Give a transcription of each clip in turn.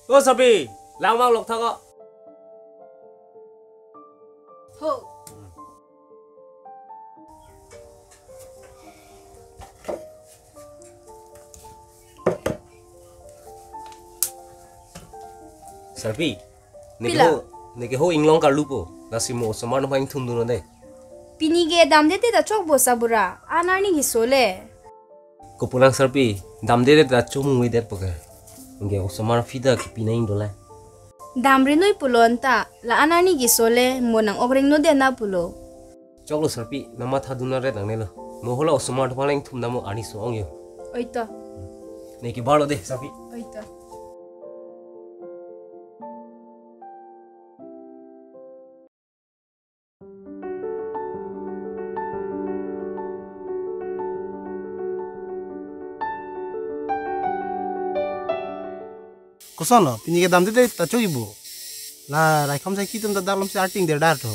Ô Sabi, lang mang lộc thắc ạ. Thôi. Sabi, Pila. neke ho inglong kalupo. Nasi mo samar no paing thum duno de. Pinige dam de ta chok bo sabura. Anarni gisole. Ko pulang Sabi, dam de da chum ngui det poke. Nge o samar fida ki pinaing dola. Damri noi pulonta la anarni gisole monang ogreng no de na pulo. Choklo Sabi, nama thaduna re dangne lo. Mo hola o samar no paing thum namo ani so ong yo. Oita. Neki balo de Sabi. Oita. Kuson lo, pinige dam de ta chogi bo. La rai kham sai ki tum da dalam se arting der dar to.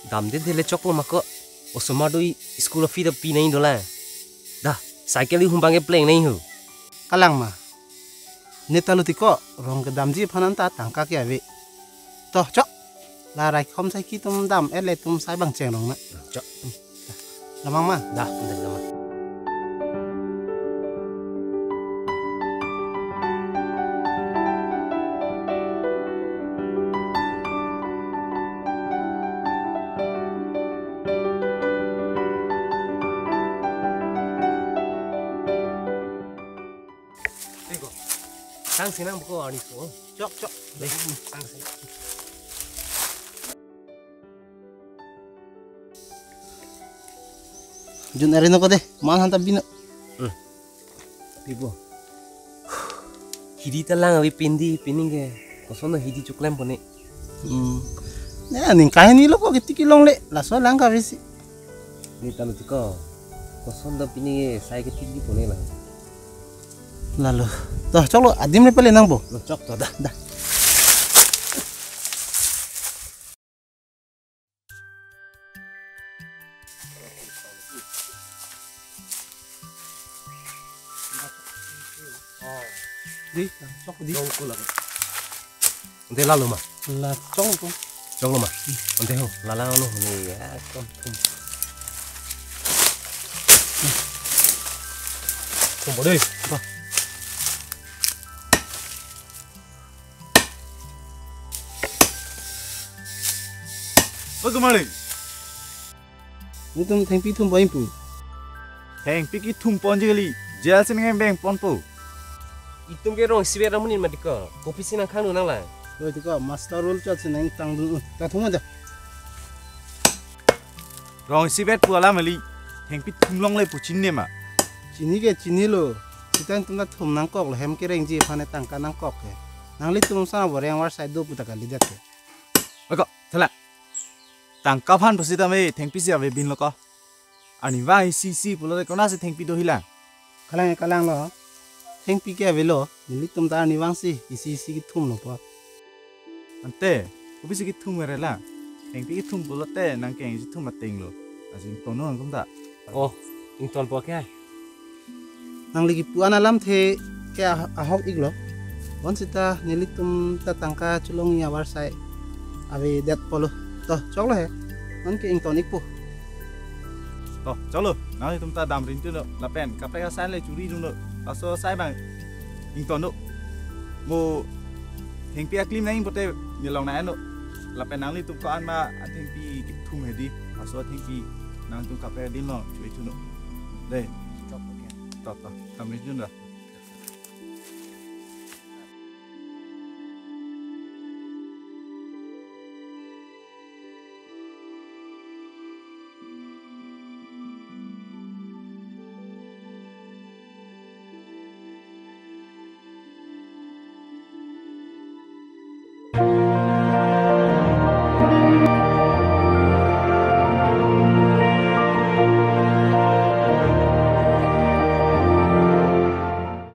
Dam de le choklo mako o samar doi school fida pinaing dola. Da, cycle hi humbange playing nahi ho. Kalang ma. Neta luti ko rong ke dam ji phanan ta tangka ke ave. To chok. La rai kham sai ki tum dam ele tum sai bang cheng rong na. Chok. Lamang ma. Da, ndak lama. Sang sinang buko ani so. Chok chok. Deh, sang sinang. Jun arino ko de. Man hanta bino. Pipo. Hidi talang awi pindi pininge. Kosono hidi cuklem pone. Ne ning kahini lo ko kitiki long le. La so lang ka visi. Ni talo tiko. Kosono pininge sai ke tigi pone lah. Lalu. Toh chok lo adim le pele nang bo. Lo cok to dah. Dah. Di, chok di. Dong ko lang. Unte lalo ma. La chok ko. Chok lo ma. Unte ho. Lalang ano ni ya kom kom. Kom boleh. Ba. Good morning. Ni tum theng pi thum boim pu. Heng piki thum ponjili. Jail sin ngem beng ponpo. Itum ke rong sibe ramunin ma diko. Kopi sinang khanu nang la. Rồi thì có master roll cho chị anh tăng đủ ta thúng rồi Rong si bet pula mali. Heng pi thum long le pu chin ne ma. chỉ ní lo chị ta chúng ta thùng nắng cọc là hem cái rèn gì phan này tăng cả nắng cọc kì nắng lít tụm sao vào rèn war sai đô bút cả lít đấy kì Bako, thala. Tang kaphan pusi ta me heng pi sia ve bin lo ko. Ani vai si pula de kona se heng pi do hila. cái lang lo hem pi cái về lo lít tụm ta ni vang si isi cái thùng nó qua Ante, ko pi si ki thum mere la. Heng pi ki thum pula te nang keng si thum ma ting lo. Asin tono ang kum ta. Oh, ing ton po ke. nang lagi puan alam the cái ahok ik lo wan sita ni lít tụm ta tăng cả chulong ya war sai ave det polo to chok lo he nan cái ington ik pu To, chalo. Now tum ta dam rin tu lo. La pen kapre ka sai le churi du lo. Aso sai bang ing tono. Mo heng pi aklim nang pote ni long na no. La pen nang li tum ko an ma an heng pi ki thum he di. Aso heng pi nang tum kapre din lo chui tu no. Đây. To, dam rin tu lo.